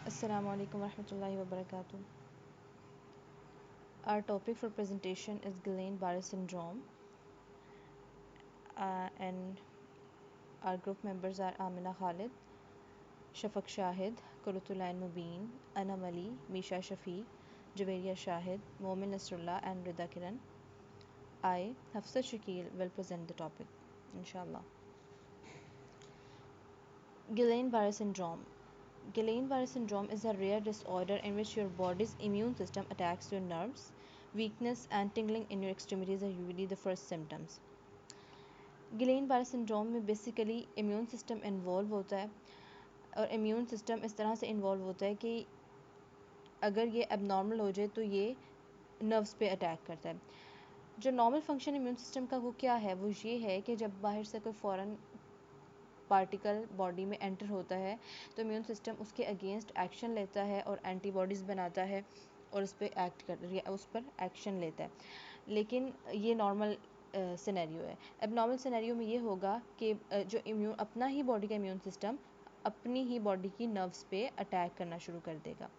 Assalamu alaikum warahmatullahi wabarakatuh. Our topic for presentation is Guillain-Barré syndrome, and our group members are Amina Khalid, Shafaq Shahid, Kurutulain Mubeen, Anam Ali, Misha Shafiq, Javeria Shahid, Momin Nasrullah, and Rida Kiran. I, Hafsa Shakil, will present the topic, inshallah. Guillain-Barré syndrome. Guillain-Barré syndrome is a rare disorder in which your body's immune system attacks your nerves. Weakness and tingling in your extremities are usually the first symptoms. Ghislaine बारे syndrome में basically immune system involve होता है और immune system इस तरह से involve होता है कि अगर ये एबनॉर्मल हो जाए तो ये नर्व्स पे अटैक करता है. जो नॉर्मल फंक्शन इम्यून सिस्टम का वो क्या है, वो ये है कि जब बाहर से कोई फ़ॉरेन पार्टिकल बॉडी में एंटर होता है तो इम्यून सिस्टम उसके अगेंस्ट एक्शन लेता है और एंटीबॉडीज़ बनाता है और उस पर एक्शन लेता है. लेकिन ये नॉर्मल सिनेरियो है. एबनॉर्मल सिनेरियो में ये होगा कि जो अपना ही बॉडी का इम्यून सिस्टम अपनी ही बॉडी की नर्व्स पे अटैक करना शुरू कर देगा.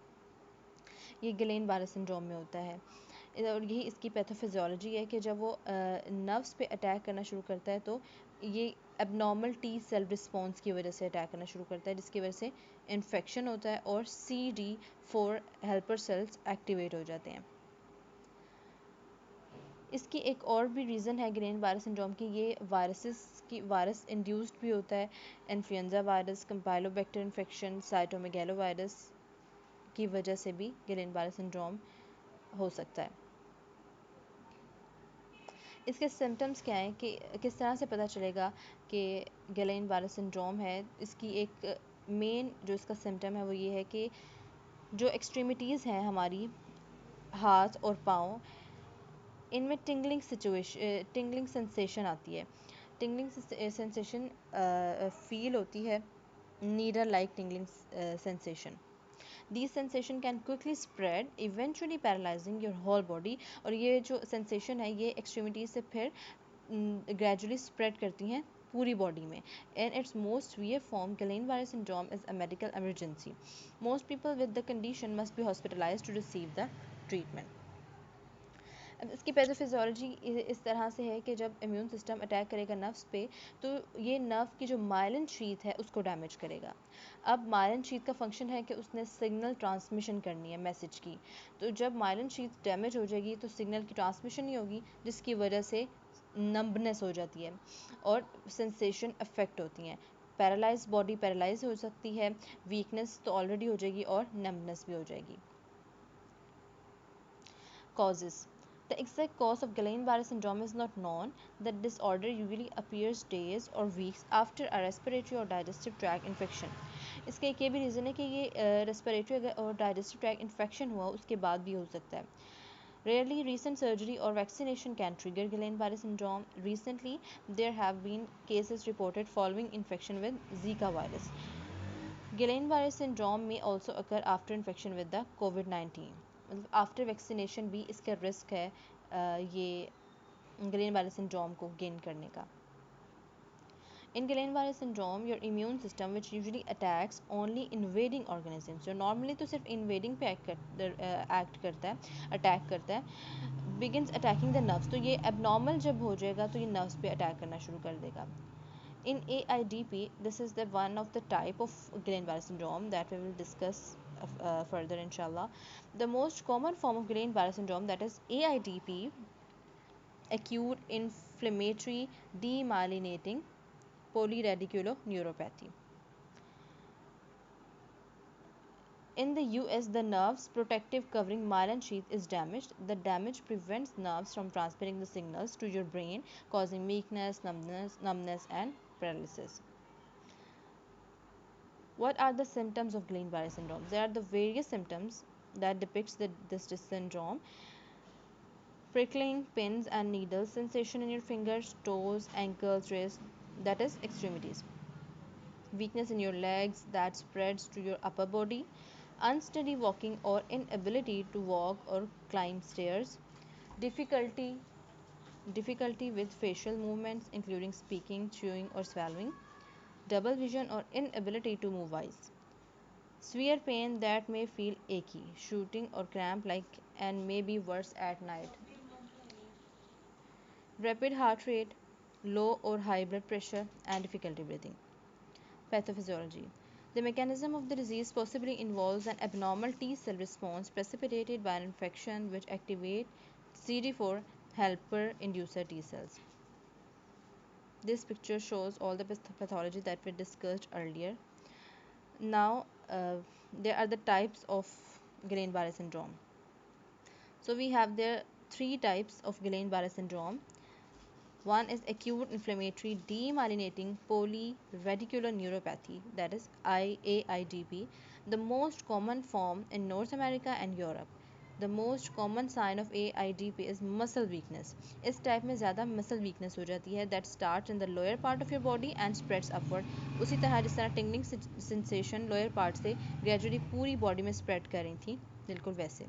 ये गिलेन-बारे सिंड्रोम में होता है और यही इसकी पैथोफिजियोलॉजी है कि जब वो नर्व्स पे अटैक करना शुरू करता है तो ये एबनॉर्मल टी सेल रिस्पॉन्स की वजह से अटैक करना शुरू करता है, जिसकी वजह से इन्फेक्शन होता है और CD4 हेल्पर सेल्स एक्टिवेट हो जाते हैं. इसकी एक और भी रीज़न है गिलेन-बारे सिंड्रोम की, ये वायरस इंड्यूस्ड भी होता है. इन्फ्लुएंजा वायरस, कैम्पाइलोबैक्टर इन्फेक्शन, साइटोमेगैलोवायरस की वजह से भी गिलेन-बारे सिंड्रोम हो सकता है. इसके सिम्टम्स क्या हैं कि किस तरह से पता चलेगा कि गिलेन-बारे सिंड्रोम है. इसकी एक मेन जो इसका सिम्टम है वो ये है कि जो एक्सट्रीमिटीज़ हैं हमारी, हाथ और पाँव, इनमें टिंगलिंग सेंसेशन आती है. टिंगलिंग सेंसेशन फील होती है, needle like tingling sensation. These sensation can quickly spread, eventually paralyzing your whole body. और ये जो sensation है ये extremity से फिर gradually spread करती हैं पूरी बॉडी में. In its most severe form, Guillain-Barré syndrome is a medical emergency. Most people with the condition must be hospitalized to receive the treatment. अब इसकी पैथोफिजियोलॉजी इस तरह से है कि जब इम्यून सिस्टम अटैक करेगा नर्व्स पे तो ये नर्व की जो मायलिन शीथ है उसको डैमेज करेगा. अब मायलिन शीथ का फंक्शन है कि उसने सिग्नल ट्रांसमिशन करनी है मैसेज की. तो जब मायलिन शीथ डैमेज हो जाएगी तो सिग्नल की ट्रांसमिशन नहीं होगी, जिसकी वजह से नंबनेस हो जाती है और सेंसेशन अफेक्ट होती हैं. बॉडी पैरालाइज हो सकती है, वीकनेस तो ऑलरेडी हो जाएगी और नंबनेस भी हो जाएगी. Causes. The exact cause of Guillain-Barré syndrome is not known. The disorder usually appears days or weeks after a respiratory or digestive tract infection. इसका एक ये भी रीज़न है कि ये रेस्पिरेटरी और डाइजेस्टिव ट्रैक इन्फेक्शन हुआ उसके बाद भी हो सकता है. Rarely, recent surgery or vaccination can trigger Guillain-Barré syndrome. Recently, there have been cases reported following infection with Zika virus. Guillain-Barré syndrome may also occur after infection with the COVID-19. मतलब after vaccination भी इसका risk है ये गिलेन-बारे syndrome को gain करने का. In Guillain-Barré syndrome, your immune system, which usually attacks only invading organisms, जो normally तो सिर्फ invading पे act करता है, अटैक करता है, begins attacking the nerves. तो ये abnormal जब हो जाएगा तो ये nerves पे अटैक करना शुरू कर देगा. In AIDP, this is the one of the type of Guillain-Barré syndrome that we will discuss further inshallah. The most common form of Guillain-Barré syndrome, that is AIDP, acute inflammatory demyelinating polyradiculoneuropathy. In the US, the nerve's protective covering myelin sheath is damaged. The damage prevents nerves from transmitting the signals to your brain, causing weakness, numbness and paralysis. What are the symptoms of Guillain-Barré syndrome? There are the various symptoms that depicts this syndrome. Prickling, pins and needles, sensation in your fingers, toes, ankles, wrists, that is extremities. Weakness in your legs that spreads to your upper body. Unsteady walking or inability to walk or climb stairs. Difficulty with facial movements including speaking, chewing or swallowing. Double vision or inability to move eyes. severe pain that may feel achy, shooting or cramp like and may be worse at night, rapid heart rate, low or high blood pressure, and difficulty breathing. Pathophysiology. The mechanism of the disease possibly involves an abnormal T cell response precipitated by an infection which activates CD4 helper inducer T cells. This picture shows all the pathology that we discussed earlier. Now, there are the types of Guillain-Barré syndrome. So we have there three types of Guillain-Barré syndrome. One is acute inflammatory demyelinating polyradicular neuropathy, that is AIDP, the most common form in North America and Europe. The most common sign of AIDP is muscle weakness. इस type में ज़्यादा muscle weakness हो जाती है that starts in the lower part of your body and spreads upward. उसी तरह जिस तरह tingling sensation lower part से gradually पूरी body में spread कर रही थी, बिल्कुल वैसे.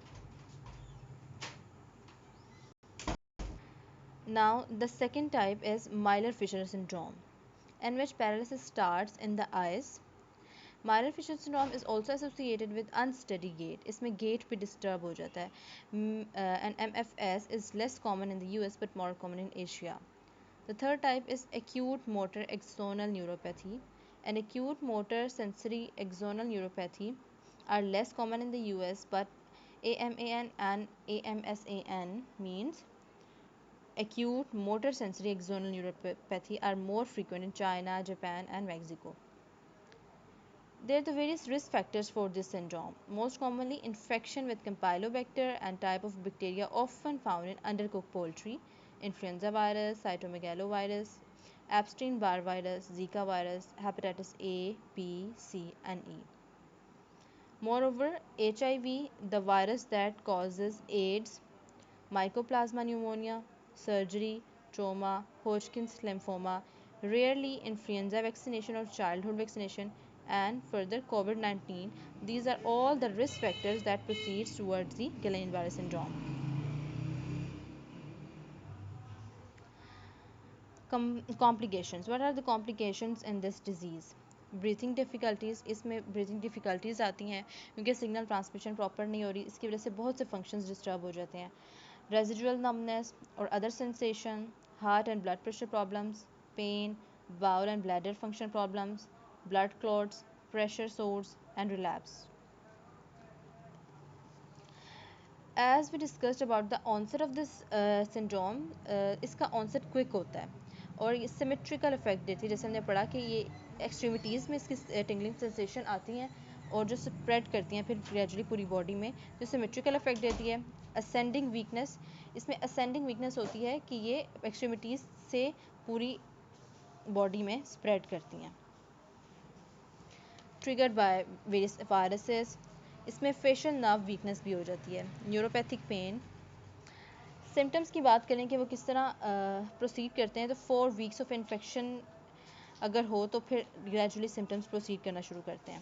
Now, the second type is Miller-Fisher syndrome, in which paralysis starts in the eyes. Miller-Fisher syndrome is also associated with unsteady gait. इसमें gait भी disturb हो जाता है. And MFS is less common in the US but more common in Asia. The third type is acute motor axonal neuropathy. And acute motor sensory axonal neuropathy are less common in the US, but AMAN and AMSAN means acute motor sensory axonal neuropathy are more frequent in China, Japan, and Mexico. There are the various risk factors for this syndrome. Most commonly, infection with Campylobacter and type of bacteria often found in undercooked poultry, influenza virus, cytomegalovirus, Epstein-Barr virus, Zika virus, hepatitis A, B, C, and E. Moreover, HIV, the virus that causes AIDS, Mycoplasma pneumonia, surgery, trauma, Hodgkin's lymphoma, rarely influenza vaccination or childhood vaccination, and further COVID-19. These are all the risk factors that proceeds towards the Guillain-Barré syndrome. Complications. What are the complications in this disease? Breathing difficulties, इसमें breathing difficulties आती हैं क्योंकि signal transmission proper नहीं हो रही, इसकी वजह से बहुत से फंक्शंस डिस्टर्ब हो जाते हैं. Residual numbness or other sensation, heart and blood pressure problems, pain, bowel and bladder function problems, blood clots, pressure sores, and relapse. As we discussed about the onset of this syndrome, इसका onset quick होता है और ये symmetrical effect देती है. जैसे हमने पढ़ा कि ये एक्सट्रीमिटीज़ में इसकी टिंगलिंग सेंसेशन आती हैं और जो स्प्रेड करती हैं फिर ग्रेजुअली पूरी बॉडी में, जो सिमेट्रिकल इफेक्ट देती है. असेंडिंग वीकनेस, इसमें असेंडिंग वीकनेस होती है कि ये एक्सट्रीमिटीज़ से पूरी बॉडी में स्प्रेड करती हैं. ट्रिगर्ड बाय वेरियस वायरसेस, इसमें फेशियल नर्व वीकनेस भी हो जाती है. Neuropathic pain. सिम्टम्स की बात करें कि वो किस तरह प्रोसीड करते हैं, तो 4 वीक्स ऑफ इन्फेक्शन अगर हो तो फिर ग्रेजुअली सिम्टम्स प्रोसीड करना शुरू करते हैं.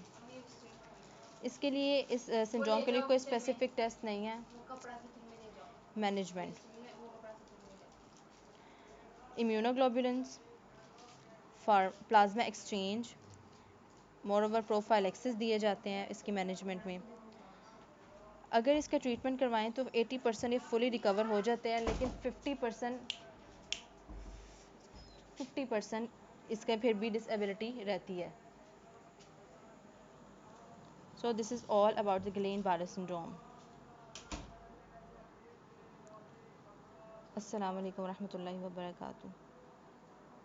इसके लिए इस सिंड्रोम के लिए कोई स्पेसिफिक टेस्ट नहीं है. Management, immunoglobulins for plasma exchange, moreover prophylaxis दिए जाते हैं इसकी मैनेजमेंट में. अगर इसका ट्रीटमेंट करवाएं तो 80% ये फुली रिकवर हो जाते हैं, लेकिन 50% इसका फिर भी डिसेबिलिटी रहती है. So this is all about the Guillain-Barré syndrome. Assalamu alaikum warahmatullahi wabarakatuh.